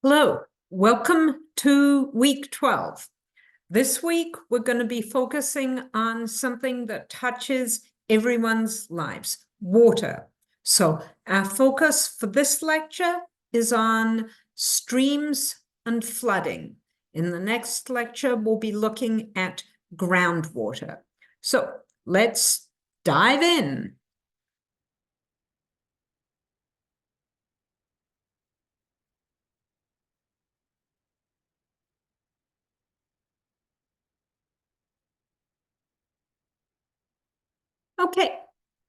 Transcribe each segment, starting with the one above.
Hello, welcome to week 12. This week, we're going to be focusing on something that touches everyone's lives, water. So our focus for this lecture is on streams and flooding. In the next lecture, we'll be looking at groundwater. So let's dive in. Okay,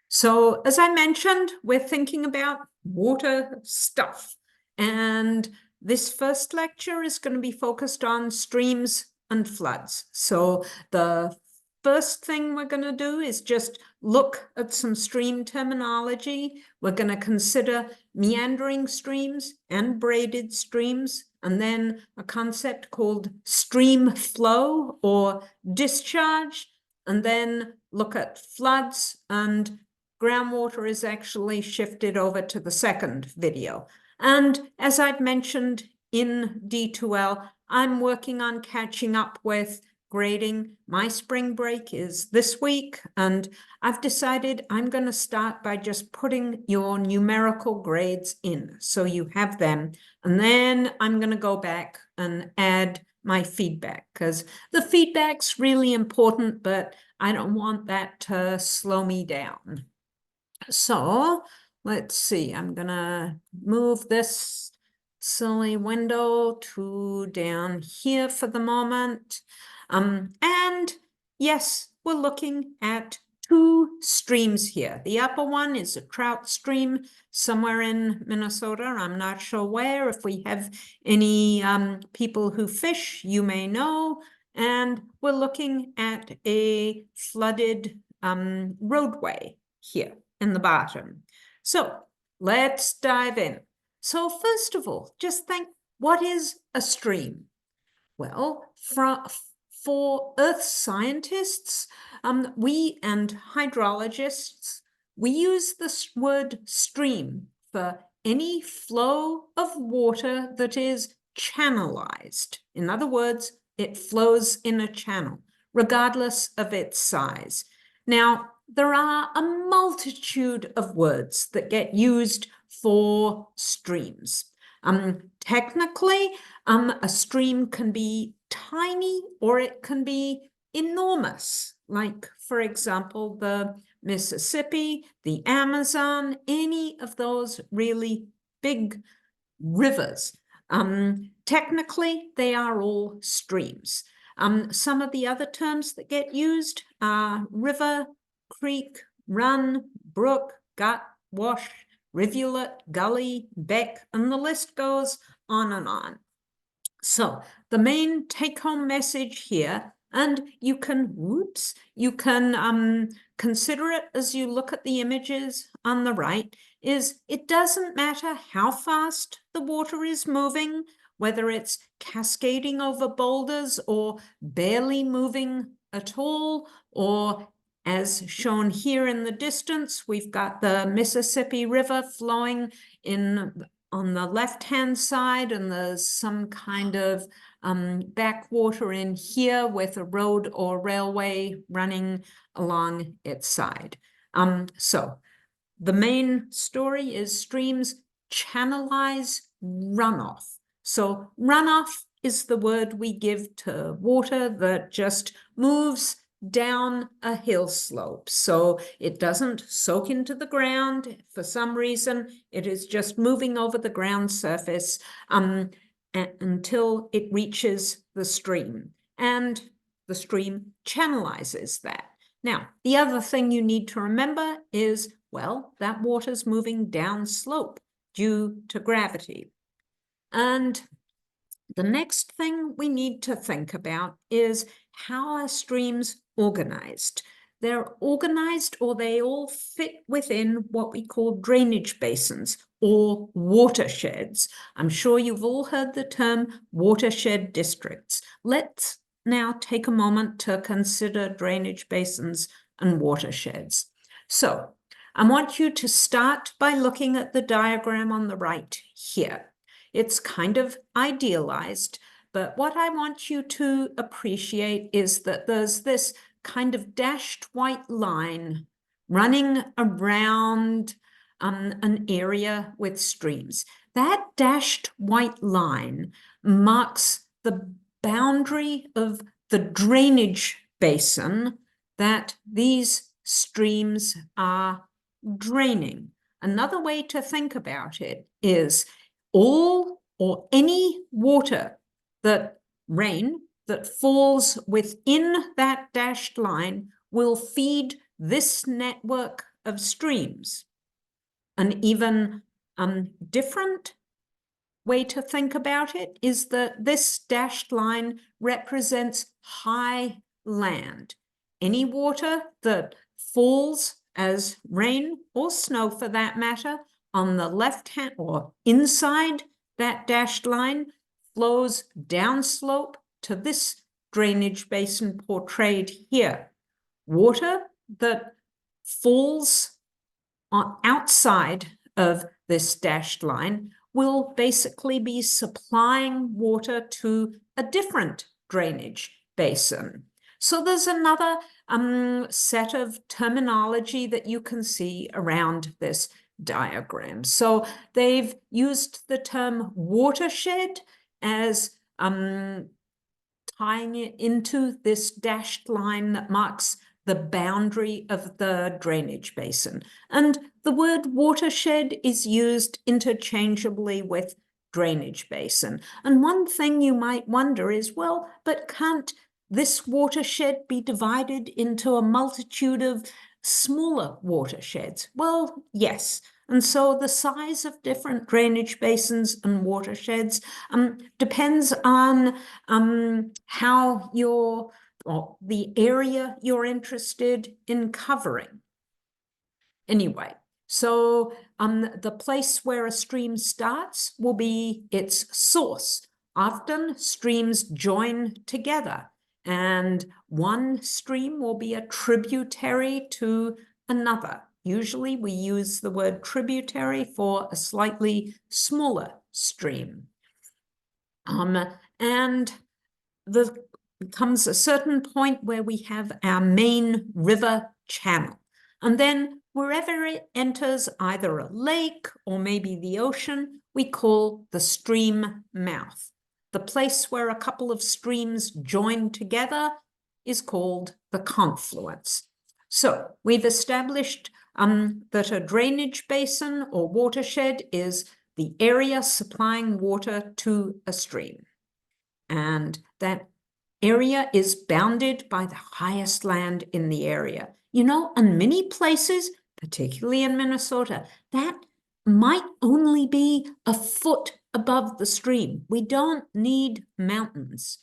so as I mentioned, we're thinking about water stuff. And this first lecture is going to be focused on streams and floods. So the first thing we're going to do is just look at some stream terminology. We're going to consider meandering streams and braided streams, and then a concept called stream flow or discharge, and then look at floods, and groundwater is actually shifted over to the second video. And as I've mentioned in D2L, I'm working on catching up with grading. My spring break is this week, and I've decided I'm going to start by just putting your numerical grades in so you have them. And then I'm going to go back and add my feedback, because the feedback's really important, but I don't want that to slow me down. So let's see, I'm gonna move this silly window to down here for the moment. And yes, we're looking at two streams here. The upper one is a trout stream somewhere in Minnesota. I'm not sure where. If we have any people who fish, you may know. And we're looking at a flooded roadway here in the bottom. So let's dive in. So first of all, just think, what is a stream? Well, for earth scientists, we and hydrologists, we use this word stream for any flow of water that is channelized. In other words, it flows in a channel, regardless of its size. Now, there are a multitude of words that get used for streams. Technically, a stream can be tiny or it can be enormous, like, for example, the Mississippi, the Amazon, any of those really big rivers. Technically, they are all streams. Some of the other terms that get used are river, creek, run, brook, gut, wash, rivulet, gully, beck, and the list goes on and on. So the main take-home message here, and you can consider it as you look at the images on the right, is it doesn't matter how fast the water is moving, whether it's cascading over boulders or barely moving at all, or as shown here in the distance, we've got the Mississippi River flowing on the left-hand side, and there's some kind of backwater in here with a road or railway running along its side. So the main story is streams channelize runoff. So runoff is the word we give to water that just moves down a hill slope. So it doesn't soak into the ground. For some reason, it is just moving over the ground surface until it reaches the stream. And the stream channelizes that. Now, the other thing you need to remember is, well, that water's moving down slope due to gravity. And the next thing we need to think about is, how are streams organized? They're organized, or they all fit within what we call drainage basins or watersheds. I'm sure you've all heard the term watershed districts. Let's now take a moment to consider drainage basins and watersheds. So I want you to start by looking at the diagram on the right here. It's kind of idealized, but what I want you to appreciate is that there's this kind of dashed white line running around an area with streams. That dashed white line marks the boundary of the drainage basin that these streams are draining. Another way to think about it is all or any water rain that falls within that dashed line will feed this network of streams. An even different way to think about it is that this dashed line represents high land. Any water that falls as rain or snow, for that matter, on the left hand or inside that dashed line flows downslope to this drainage basin portrayed here. Water that falls outside of this dashed line will basically be supplying water to a different drainage basin. So there's another set of terminology that you can see around this diagram. So they've used the term watershed as tying it into this dashed line that marks the boundary of the drainage basin. And the word watershed is used interchangeably with drainage basin. And one thing you might wonder is, well, but can't this watershed be divided into a multitude of smaller watersheds? Well, yes. And so the size of different drainage basins and watersheds depends on how or the area you're interested in covering. Anyway, so the place where a stream starts will be its source. Often streams join together, and one stream will be a tributary to another. Usually we use the word tributary for a slightly smaller stream. And there comes a certain point where we have our main river channel. And then wherever it enters either a lake or maybe the ocean, we call the stream mouth. The place where a couple of streams join together is called the confluence. So we've established that a drainage basin or watershed is the area supplying water to a stream. And that area is bounded by the highest land in the area. You know, in many places, particularly in Minnesota, that might only be a foot above the stream. We don't need mountains.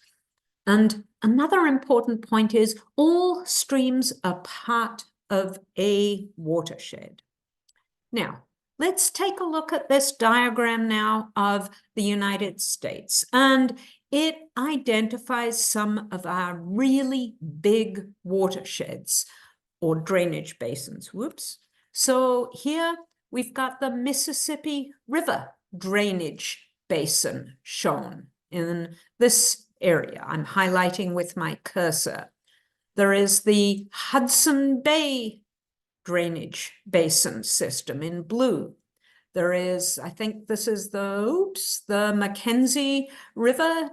And another important point is all streams are part of a watershed. Now, let's take a look at this diagram now of the United States. And it identifies some of our really big watersheds or drainage basins. Whoops. So here we've got the Mississippi River drainage basin shown in this area. I'm highlighting with my cursor. There is the Hudson Bay drainage basin system in blue. There is, I think this is the Mackenzie River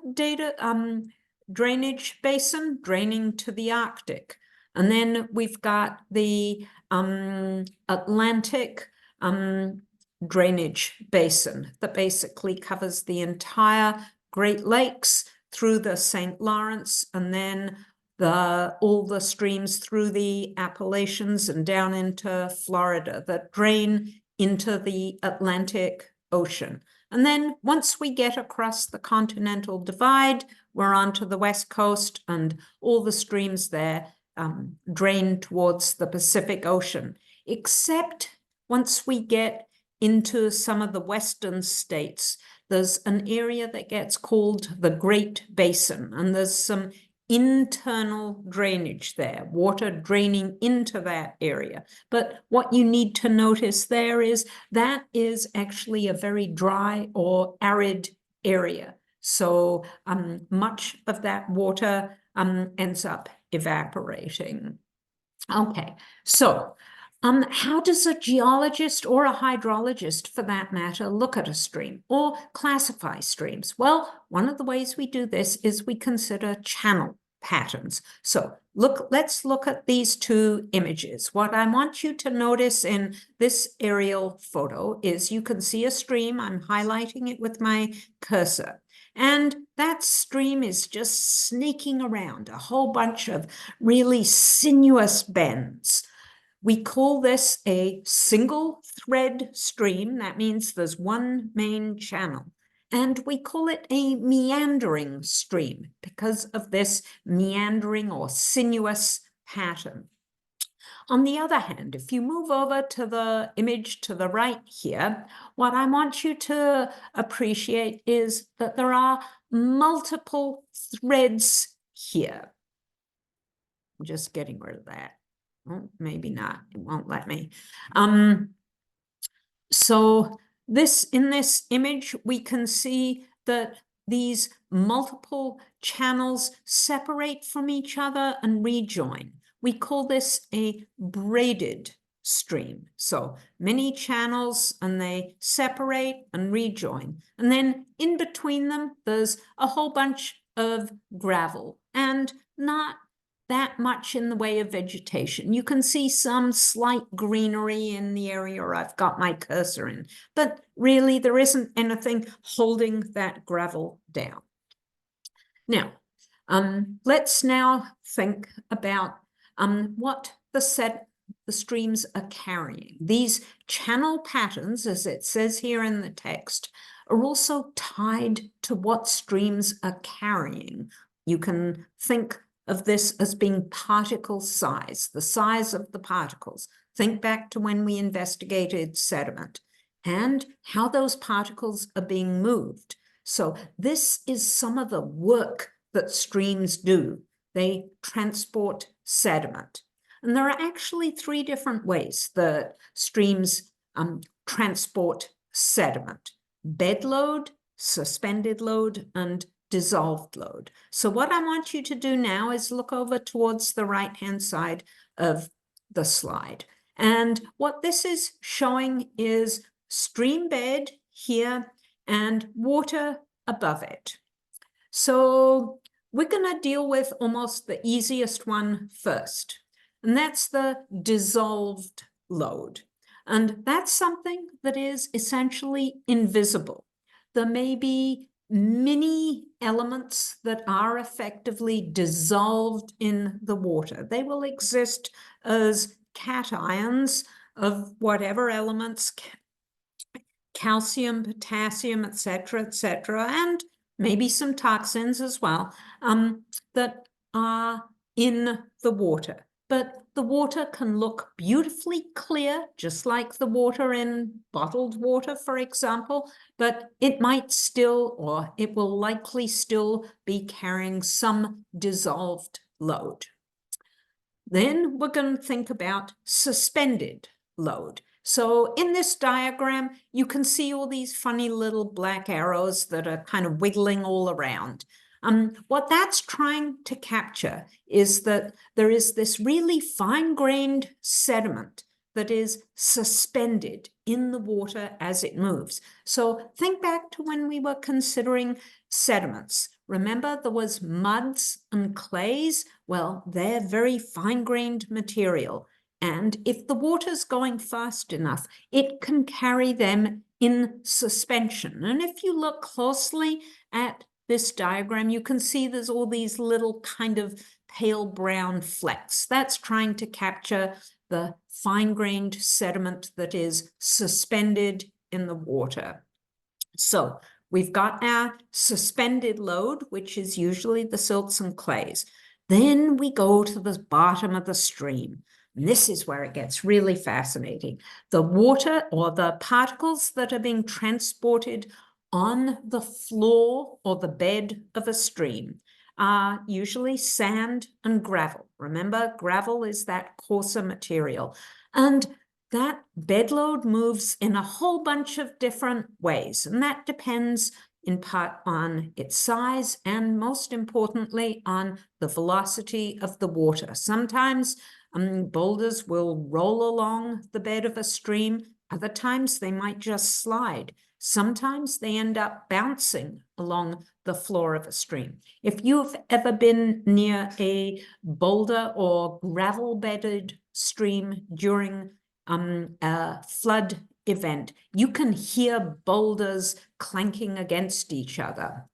drainage basin draining to the Arctic. And then we've got the Atlantic drainage basin that basically covers the entire Great Lakes through the St. Lawrence, and then all the streams through the Appalachians and down into Florida that drain into the Atlantic Ocean. And then once we get across the continental divide, we're onto the West Coast, and all the streams there drain towards the Pacific Ocean, except once we get into some of the western states, there's an area that gets called the Great Basin, and there's some internal drainage there, water draining into that area. But what you need to notice there is that is actually a very dry or arid area. So much of that water ends up evaporating. Okay, so how does a geologist or a hydrologist, for that matter, look at a stream or classify streams? Well, one of the ways we do this is we consider channel patterns. So let's look at these two images. What I want you to notice in this aerial photo is you can see a stream. I'm highlighting it with my cursor. And that stream is just sneaking around, a whole bunch of really sinuous bends. We call this a single thread stream. That means there's one main channel. And we call it a meandering stream because of this meandering or sinuous pattern. On the other hand, if you move over to the image to the right here, what I want you to appreciate is that there are multiple threads here. I'm just getting rid of that. Oh, maybe not. It won't let me. So in this image, we can see that these multiple channels separate from each other and rejoin. We call this a braided stream. So many channels and they separate and rejoin. And then in between them, there's a whole bunch of gravel and not that much in the way of vegetation. You can see some slight greenery in the area I've got my cursor in, but really there isn't anything holding that gravel down. Now, let's now think about what the streams are carrying. These channel patterns, as it says here in the text, are also tied to what streams are carrying. You can think of this as being particle size, the size of the particles. Think back to when we investigated sediment and how those particles are being moved. So this is some of the work that streams do. They transport sediment. And there are actually three different ways that streams transport sediment: bed load, suspended load, and dissolved load. So what I want you to do now is look over towards the right-hand side of the slide. And what this is showing is stream bed here and water above it. So we're going to deal with almost the easiest one first, and that's the dissolved load. And that's something that is essentially invisible. There may be many elements that are effectively dissolved in the water. They will exist as cations of whatever elements, calcium, potassium, etc., and maybe some toxins as well, that are in the water. But the water can look beautifully clear, just like the water in bottled water, for example, but it might still, or it will likely still be carrying some dissolved load. Then we're going to think about suspended load. So in this diagram, you can see all these funny little black arrows that are kind of wiggling all around. What that's trying to capture is that there is this really fine-grained sediment that is suspended in the water as it moves. So think back to when we were considering sediments. Remember, there was muds and clays? Well, they're very fine-grained material. And if the water's going fast enough, it can carry them in suspension. And if you look closely at this diagram, you can see there's all these little kind of pale brown flecks. That's trying to capture the fine-grained sediment that is suspended in the water. So we've got our suspended load, which is usually the silts and clays. Then we go to the bottom of the stream. And this is where it gets really fascinating. The water, or the particles that are being transported on the floor or the bed of a stream, are usually sand and gravel. Remember, gravel is that coarser material. And that bed load moves in a whole bunch of different ways, and that depends in part on its size and most importantly on the velocity of the water. Sometimes boulders will roll along the bed of a stream. Other times they might just slide. Sometimes they end up bouncing along the floor of a stream. If you've ever been near a boulder or gravel-bedded stream during a flood event, you can hear boulders clanking against each other.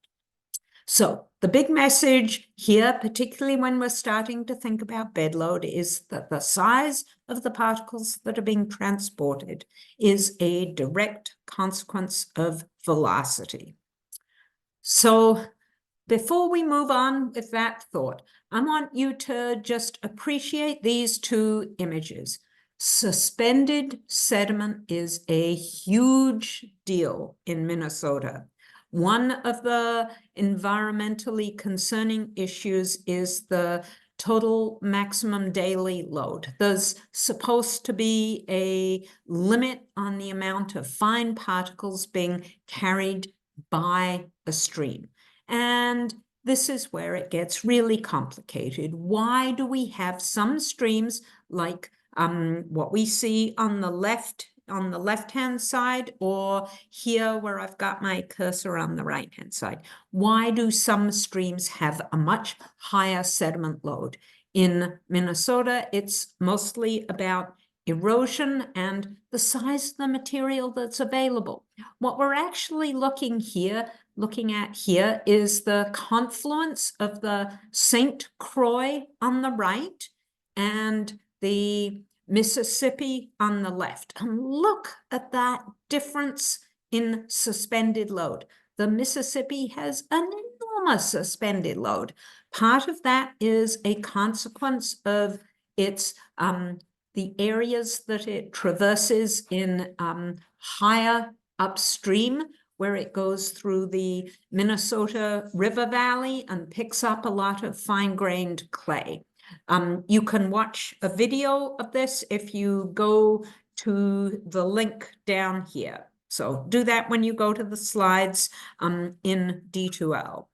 So the big message here, particularly when we're starting to think about bed load, is that the size of the particles that are being transported is a direct consequence of velocity. So before we move on with that thought, I want you to just appreciate these two images. Suspended sediment is a huge deal in Minnesota. One of the environmentally concerning issues is the total maximum daily load. There's supposed to be a limit on the amount of fine particles being carried by a stream. And this is where it gets really complicated. Why do we have some streams like what we see on the left-hand side, or here where I've got my cursor on the right-hand side? Why do some streams have a much higher sediment load? In Minnesota, it's mostly about erosion and the size of the material that's available. What we're actually looking at here is the confluence of the St. Croix on the right and the Mississippi on the left. And look at that difference in suspended load. The Mississippi has an enormous suspended load. Part of that is a consequence of its the areas that it traverses in higher upstream, where it goes through the Minnesota River Valley and picks up a lot of fine-grained clay. You can watch a video of this if you go to the link down here. So do that when you go to the slides in D2L.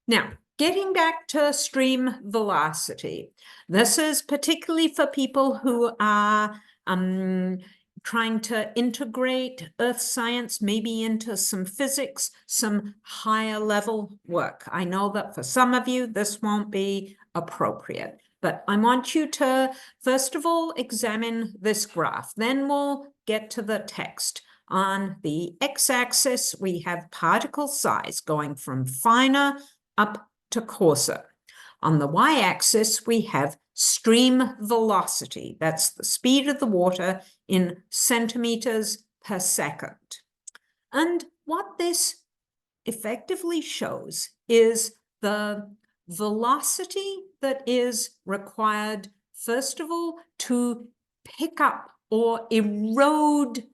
Now, getting back to stream velocity. This is particularly for people who are trying to integrate earth science, maybe into some physics, some higher level work. I know that for some of you, this won't be appropriate, but I want you to, first of all, examine this graph. Then we'll get to the text. On the x-axis, we have particle size going from finer up to coarser. On the y-axis, we have stream velocity. That's the speed of the water in centimeters per second. And what this effectively shows is the velocity that is required, first of all, to pick up or erode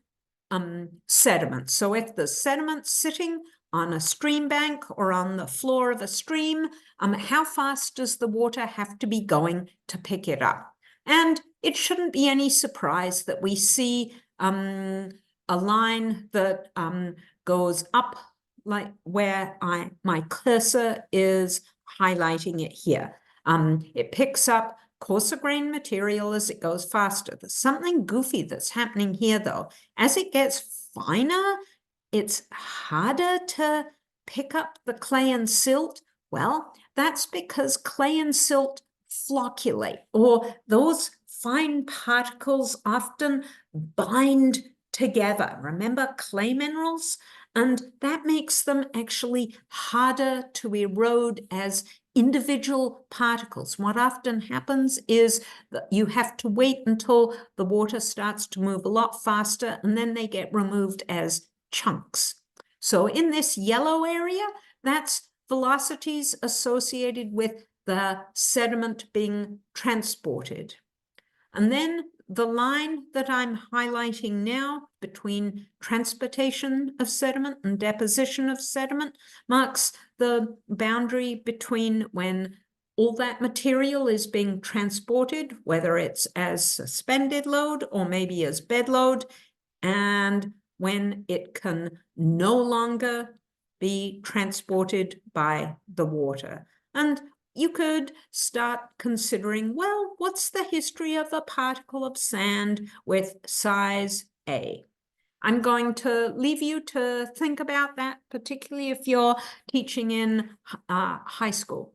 sediment. So if the sediment's sitting on a stream bank or on the floor of a stream, how fast does the water have to be going to pick it up? And it shouldn't be any surprise that we see a line that goes up, like where my cursor is highlighting it here. It picks up coarser grain material as it goes faster. There's something goofy that's happening here, though. As it gets finer, it's harder to pick up the clay and silt. Well, that's because clay and silt flocculate, or those fine particles often bind together. Remember clay minerals? And that makes them actually harder to erode as individual particles. What often happens is that you have to wait until the water starts to move a lot faster, and then they get removed as chunks. So in this yellow area, that's velocities associated with the sediment being transported. And then the line that I'm highlighting now between transportation of sediment and deposition of sediment marks the boundary between when all that material is being transported, whether it's as suspended load or maybe as bed load, and when it can no longer be transported by the water. And you could start considering, well, what's the history of a particle of sand with size A? I'm going to leave you to think about that, particularly if you're teaching in high school.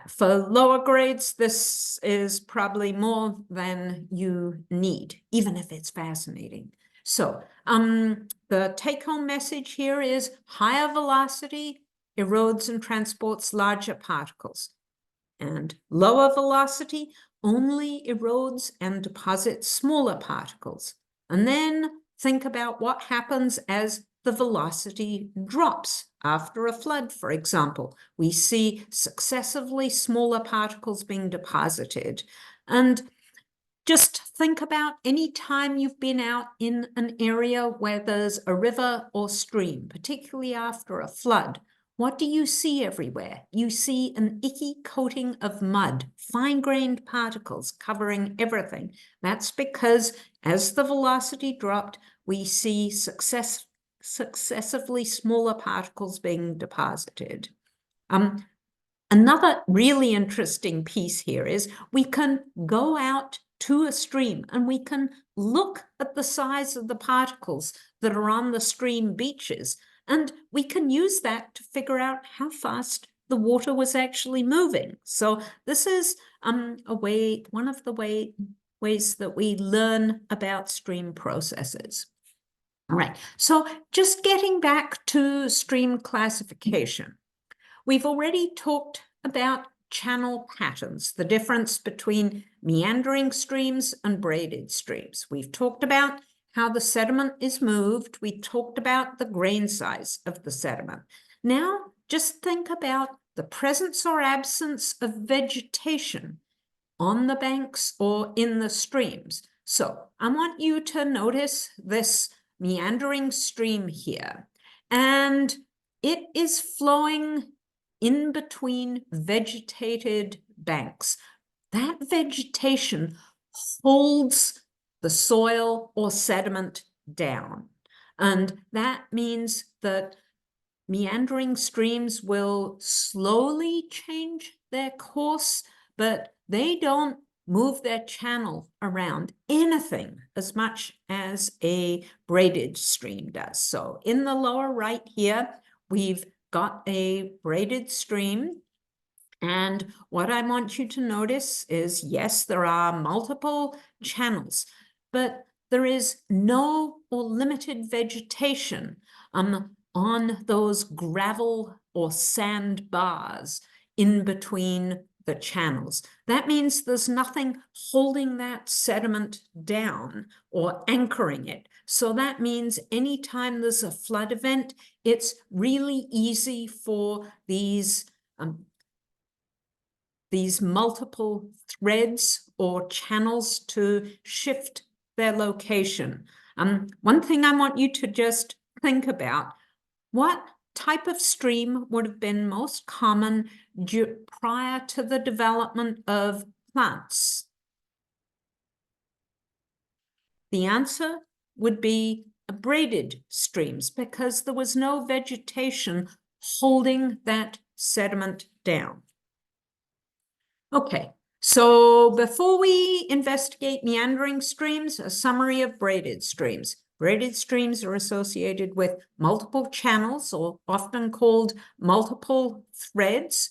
For lower grades, this is probably more than you need, even if it's fascinating. So the take-home message here is higher velocity erodes and transports larger particles, and lower velocity only erodes and deposits smaller particles. And then think about what happens as the velocity drops after a flood, for example. We see successively smaller particles being deposited. And just think about any time you've been out in an area where there's a river or stream, particularly after a flood. What do you see everywhere? You see an icky coating of mud, fine-grained particles covering everything. That's because as the velocity dropped, we see successively smaller particles being deposited. Another really interesting piece here is we can go out to a stream and we can look at the size of the particles that are on the stream beaches, and we can use that to figure out how fast the water was actually moving. So this is one of the ways that we learn about stream processes. All right, so just getting back to stream classification. We've already talked about channel patterns, the difference between meandering streams and braided streams. We've talked about how the sediment is moved. We talked about the grain size of the sediment. Now, just think about the presence or absence of vegetation on the banks or in the streams. So I want you to notice this meandering stream here, and it is flowing in between vegetated banks. That vegetation holds the soil or sediment down. And that means that meandering streams will slowly change their course, but they don't move their channel around anything as much as a braided stream does. So in the lower right here, we've got a braided stream. And what I want you to notice is, yes, there are multiple channels, but there is no or limited vegetation on those gravel or sand bars in between the channels. That means there's nothing holding that sediment down or anchoring it. So that means anytime there's a flood event, it's really easy for these multiple threads or channels to shift their location. One thing I want you to just think about, what type of stream would have been most common prior to the development of plants? The answer would be braided streams, because there was no vegetation holding that sediment down. Okay, so before we investigate meandering streams, a summary of braided streams. Braided streams are associated with multiple channels, or often called multiple threads.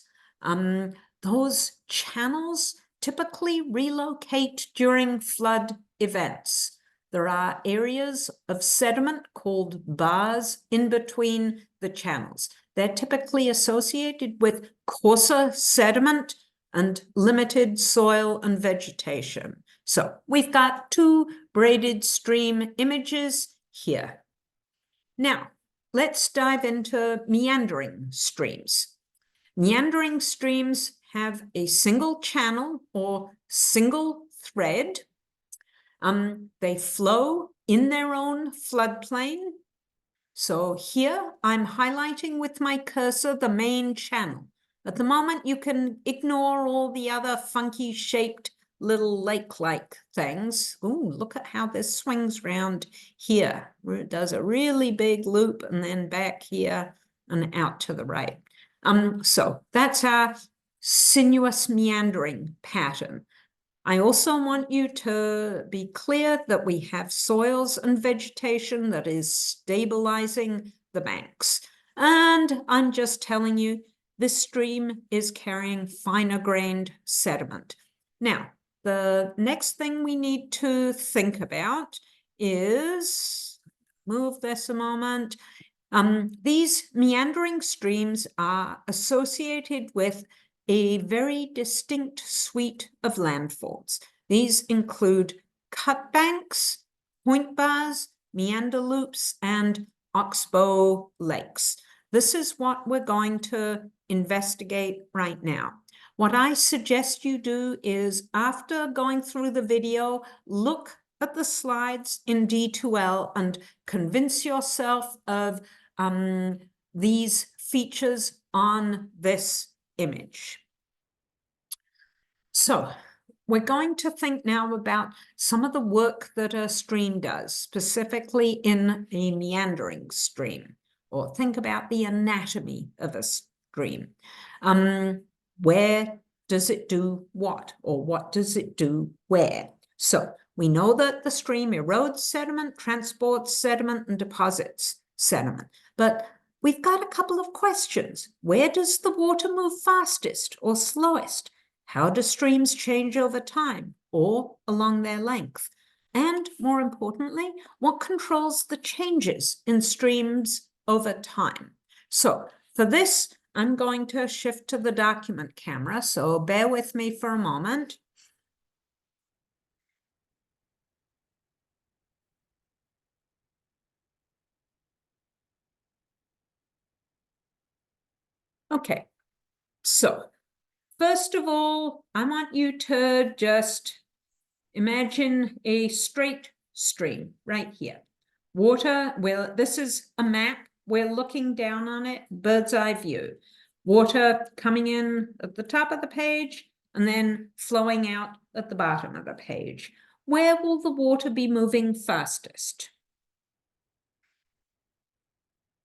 Those channels typically relocate during flood events. There are areas of sediment called bars in between the channels. They're typically associated with coarser sediment and limited soil and vegetation. So we've got two braided stream images here. Now, let's dive into meandering streams. Meandering streams have a single channel or single thread. They flow in their own floodplain. So here I'm highlighting with my cursor the main channel. At the moment, you can ignore all the other funky shaped little lake-like things. Ooh, look at how this swings round here. It does a really big loop and then back here and out to the right. So that's our sinuous meandering pattern. I also want you to be clear that we have soils and vegetation that is stabilizing the banks. And I'm just telling you, this stream is carrying finer grained sediment. Now, the next thing we need to think about is, move this a moment. These meandering streams are associated with a very distinct suite of landforms. These include cut banks, point bars, meander loops, and oxbow lakes. This is what we're going to investigate right now. What I suggest you do is, after going through the video, look at the slides in D2L and convince yourself of these features on this image. So we're going to think now about some of the work that a stream does, specifically in a meandering stream, or think about the anatomy of a stream. Where does it do what, or what does it do where? So we know that the stream erodes sediment, transports sediment, and deposits sediment, but we've got a couple of questions. Where does the water move fastest or slowest? How do streams change over time or along their length? And more importantly, what controls the changes in streams over time? So for this, I'm going to shift to the document camera, so bear with me for a moment. Okay, so first of all, I want you to just imagine a straight stream right here. Water, well, this is a map. We're looking down on it, bird's eye view. Water coming in at the top of the page and then flowing out at the bottom of the page. Where will the water be moving fastest?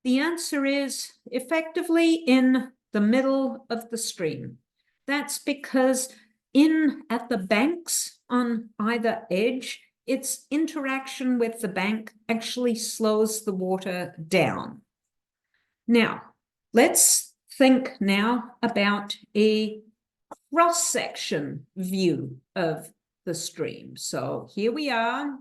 The answer is effectively in the middle of the stream. That's because at the banks on either edge, its interaction with the bank actually slows the water down. Now, let's think now about a cross-section view of the stream. So here we are.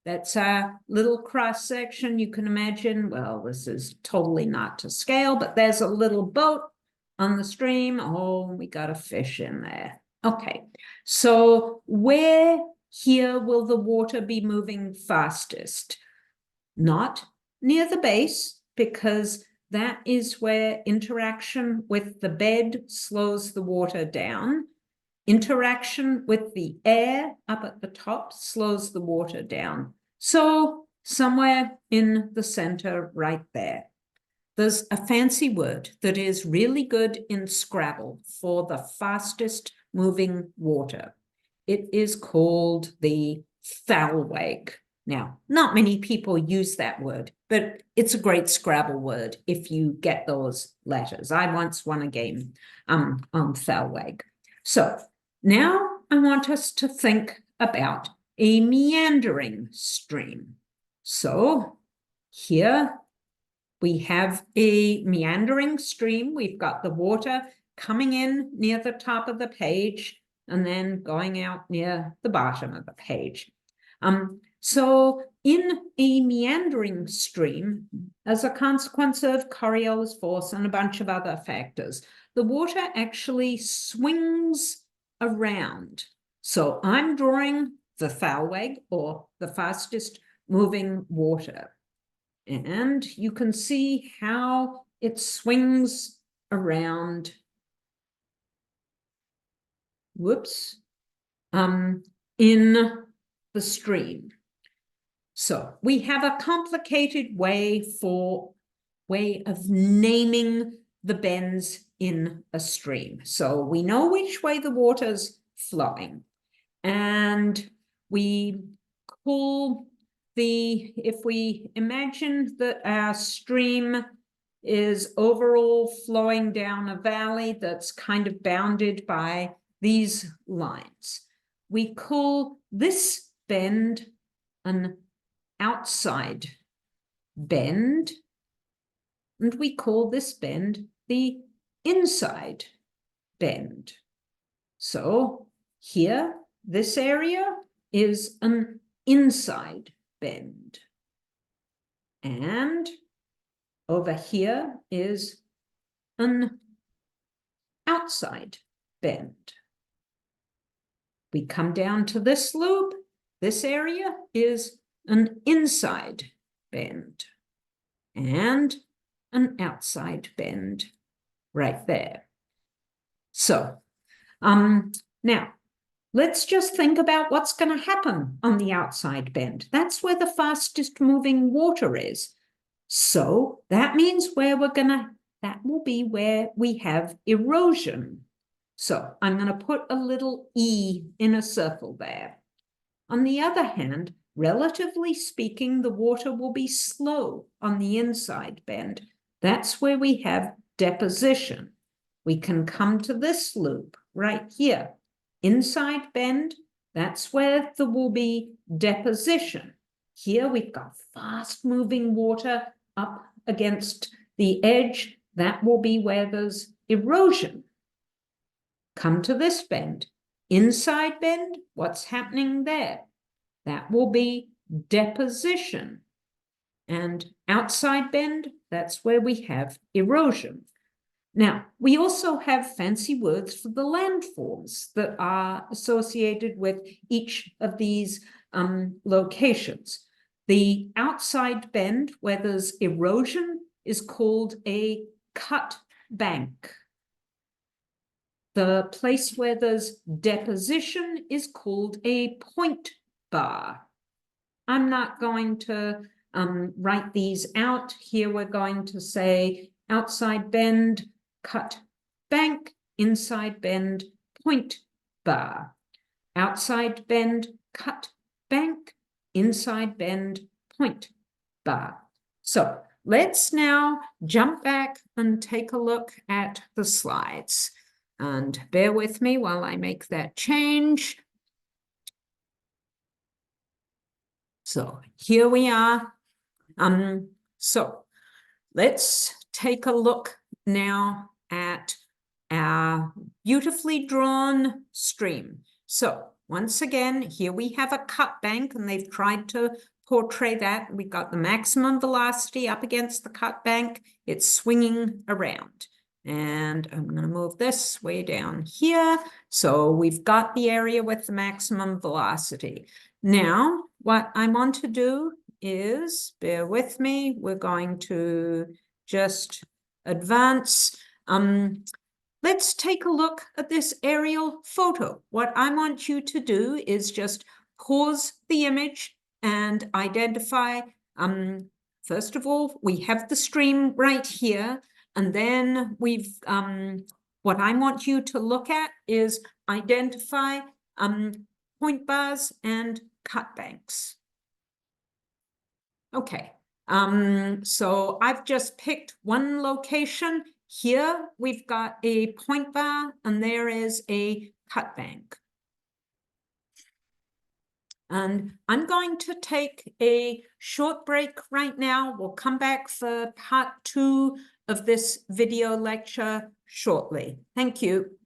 That's our little cross section. You can imagine, well, this is totally not to scale, but there's a little boat on the stream. Oh, we got a fish in there. Okay, so where here will the water be moving fastest? Not near the base, because that is where interaction with the bed slows the water down. Interaction with the air up at the top slows the water down. So somewhere in the center right there. There's a fancy word that is really good in Scrabble for the fastest moving water. It is called the thalweg. Now, not many people use that word, but it's a great Scrabble word if you get those letters. I once won a game on thalweg. So now I want us to think about a meandering stream. So here we have a meandering stream. We've got the water coming in near the top of the page and then going out near the bottom of the page. So in a meandering stream, as a consequence of Coriolis force and a bunch of other factors, the water actually swings around. So I'm drawing the thalweg, or the fastest moving water. And you can see how it swings around. Whoops. in the stream. So we have a complicated way of naming the bends in a stream. So we know which way the water's flowing, and we call if we imagine that our stream is overall flowing down a valley that's kind of bounded by these lines, we call this bend an outside bend, and we call this bend the inside bend. So here, this area is an inside bend, and over here is an outside bend. We come down to this loop. This area is an inside bend and an outside bend right there. So now let's just think about what's going to happen on the outside bend. That's where the fastest moving water is. So that means that will be where we have erosion. So I'm going to put a little E in a circle there. On the other hand, relatively speaking, the water will be slow on the inside bend. That's where we have deposition. We can come to this loop right here. Inside bend, that's where there will be deposition. Here we've got fast moving water up against the edge. That will be where there's erosion. Come to this bend. Inside bend, what's happening there? That will be deposition. And outside bend, that's where we have erosion. Now, we also have fancy words for the landforms that are associated with each of these locations. The outside bend, where there's erosion, is called a cut bank. The place where there's deposition is called a point bar. I'm not going to write these out. Here we're going to say outside bend, cut bank, inside bend, point bar. Outside bend, cut bank, inside bend, point bar. So let's now jump back and take a look at the slides. And bear with me while I make that change. So here we are. So let's take a look now at our beautifully drawn stream. So once again, here we have a cut bank, and they've tried to portray that. We've got the maximum velocity up against the cut bank. It's swinging around. And I'm going to move this way down here. So we've got the area with the maximum velocity. Now, what I want to do is, bear with me, we're going to just advance. Let's take a look at this aerial photo. What I want you to do is just pause the image and identify, first of all, we have the stream right here. And then what I want you to look at is identify point bars and cut banks. Okay, so I've just picked one location. Here we've got a point bar and there is a cut bank. And I'm going to take a short break right now. We'll come back for part 2 of this video lecture shortly. Thank you.